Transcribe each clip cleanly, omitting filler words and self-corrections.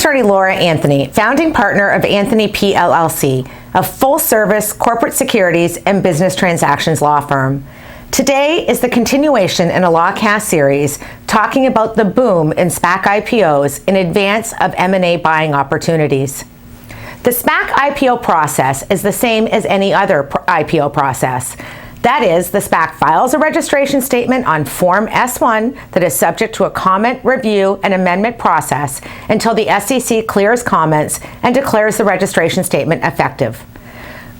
attorney Laura Anthony, founding partner of Anthony P. LLC, a full-service corporate securities and business transactions law firm. Today is the continuation in a LawCast series talking about the boom in SPAC IPOs in advance of M&A buying opportunities. The SPAC IPO process is the same as any other IPO process. That is, the SPAC files a registration statement on Form S-1 that is subject to a comment, review, and amendment process until the SEC clears comments and declares the registration statement effective.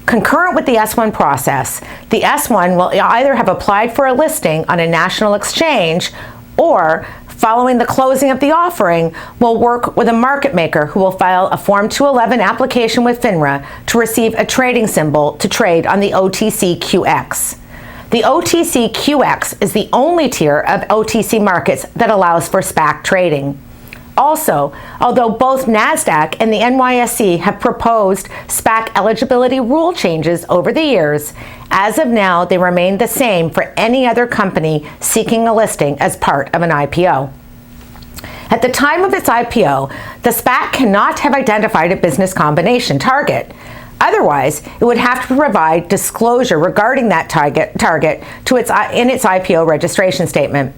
Concurrent with the S-1 process, the S-1 will either have applied for a listing on a national exchange or, following the closing of the offering, will work with a market maker who will file a Form 211 application with FINRA to receive a trading symbol to trade on the OTCQX. The OTCQX is the only tier of OTC Markets that allows for SPAC trading. Also, although both NASDAQ and the NYSE have proposed SPAC eligibility rule changes over the years, as of now they remain the same for any other company seeking a listing as part of an IPO. At the time of its IPO, the SPAC cannot have identified a business combination target. Otherwise, it would have to provide disclosure regarding that target in its IPO registration statement.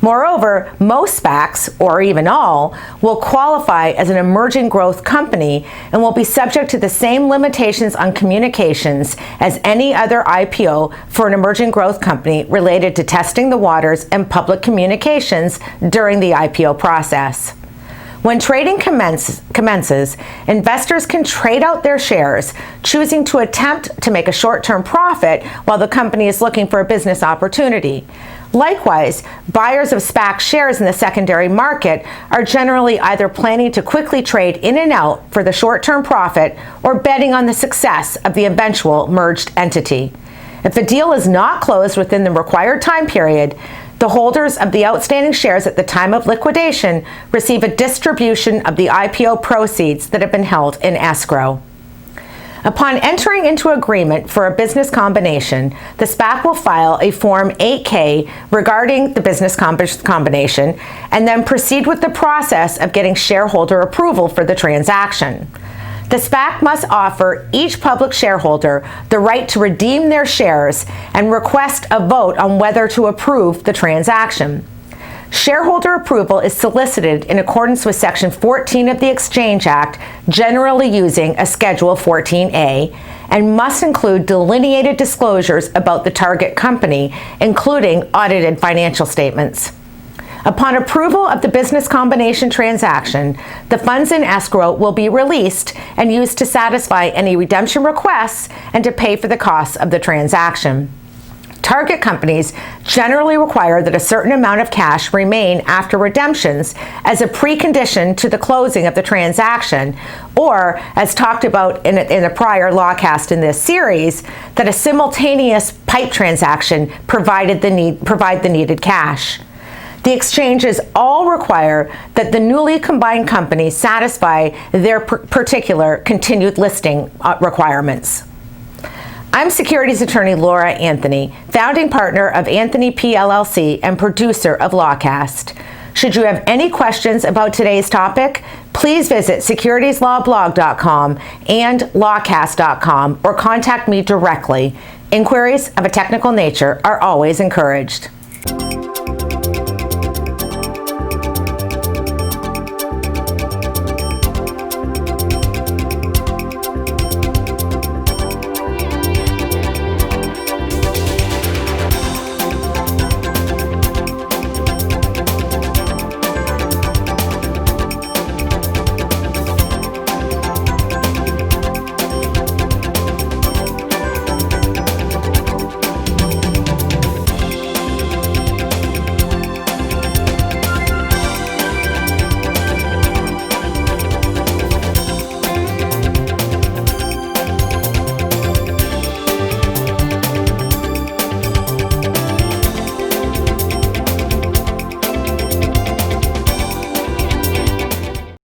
Moreover, most SPACs, or even all, will qualify as an emerging growth company and will be subject to the same limitations on communications as any other IPO for an emerging growth company related to testing the waters and public communications during the IPO process. When trading commences, investors can trade out their shares, choosing to attempt to make a short-term profit while the company is looking for a business opportunity. Likewise, buyers of SPAC shares in the secondary market are generally either planning to quickly trade in and out for the short-term profit or betting on the success of the eventual merged entity. If the deal is not closed within the required time period, the holders of the outstanding shares at the time of liquidation receive a distribution of the IPO proceeds that have been held in escrow. Upon entering into agreement for a business combination, the SPAC will file a Form 8K regarding the business combination and then proceed with the process of getting shareholder approval for the transaction. The SPAC must offer each public shareholder the right to redeem their shares and request a vote on whether to approve the transaction. Shareholder approval is solicited in accordance with Section 14 of the Exchange Act, generally using a Schedule 14A, and must include delineated disclosures about the target company, including audited financial statements. Upon approval of the business combination transaction, the funds in escrow will be released and used to satisfy any redemption requests and to pay for the costs of the transaction. Target companies generally require that a certain amount of cash remain after redemptions as a precondition to the closing of the transaction, or, as talked about in a prior LawCast in this series, that a simultaneous PIPE transaction provide the needed cash. The exchanges all require that the newly combined company satisfy their particular continued listing requirements. I'm securities attorney Laura Anthony, founding partner of Anthony P. LLC and producer of LawCast. Should you have any questions about today's topic, please visit securitieslawblog.com and lawcast.com or contact me directly. Inquiries of a technical nature are always encouraged.